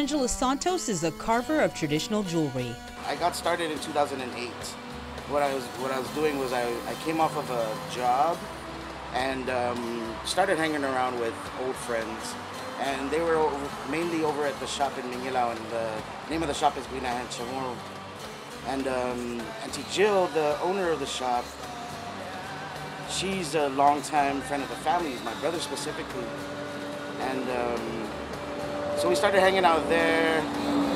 Angela Santos is a carver of traditional jewelry. I got started in 2008. What I was doing was I came off of a job and started hanging around with old friends. And they were mainly over at the shop in Minilao, and the name of the shop is Guinahan Chamorro. And Auntie Jill, the owner of the shop, she's a longtime friend of the family, my brother specifically. And so we started hanging out there,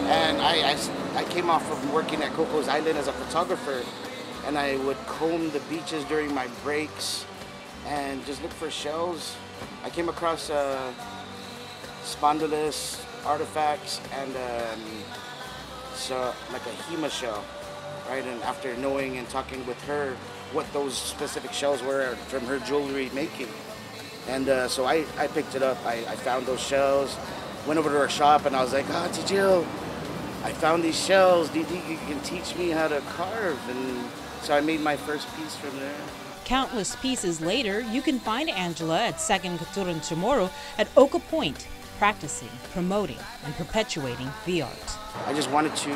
and I came off of working at Coco's Island as a photographer, and I would comb the beaches during my breaks and just look for shells. I came across spondylus artifacts and so like a Hema shell, right? And after knowing and talking with her what those specific shells were from her jewelry making, and so I picked it up. I found those shells, went over to her shop, and I was like, Auntie Jill, I found these shells. Do you think you can teach me how to carve? And so I made my first piece from there. Countless pieces later, you can find Angela at Second Katuran Chamorro at Oka Point, practicing, promoting, and perpetuating the art. I just wanted to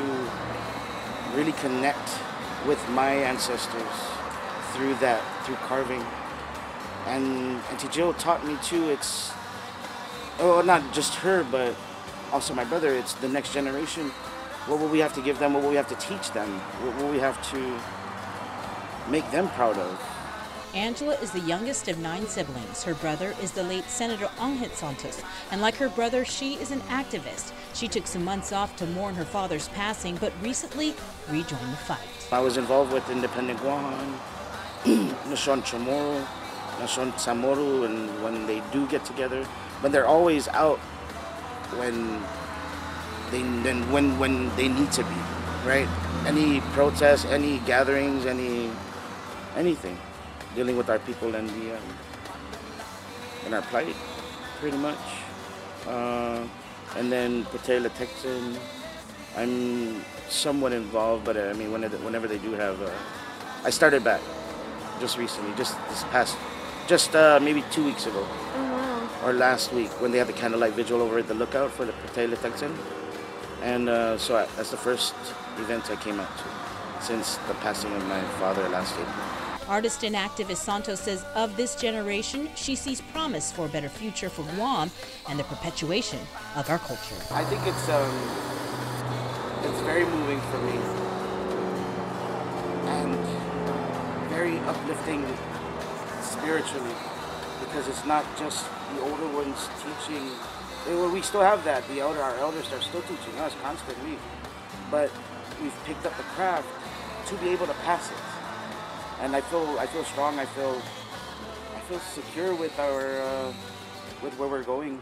really connect with my ancestors through carving. And Auntie Jill taught me too, it's, not just her, but also my brother, it's the next generation. What will we have to give them? What will we have to teach them? What will we have to make them proud of? Angela is the youngest of 9 siblings. Her brother is the late Senator Angel Santos, and like her brother, she is an activist. She took some months off to mourn her father's passing, but recently rejoined the fight. I was involved with Independent Guam, Nation Chamorro, Nation Samoru, and when they do get together, but they're always out when they need to be, right? Any protests, any gatherings, anything. Dealing with our people and our plight, pretty much. And then Patela Texan, I'm somewhat involved, but I mean, whenever they do have, I started back just recently, maybe 2 weeks ago, or last week, when they had the candlelight vigil over at the lookout for the Patela Texan. And so that's the first event I came out to since the passing of my father last April. Artist and activist Santos says of this generation, she sees promise for a better future for Guam and the perpetuation of our culture. I think it's very moving for me and very uplifting spiritually, because it's not just the older ones teaching. We still have that. Our elders are still teaching us constantly, but we've picked up the craft to be able to pass it. And I feel strong. I feel secure with with where we're going.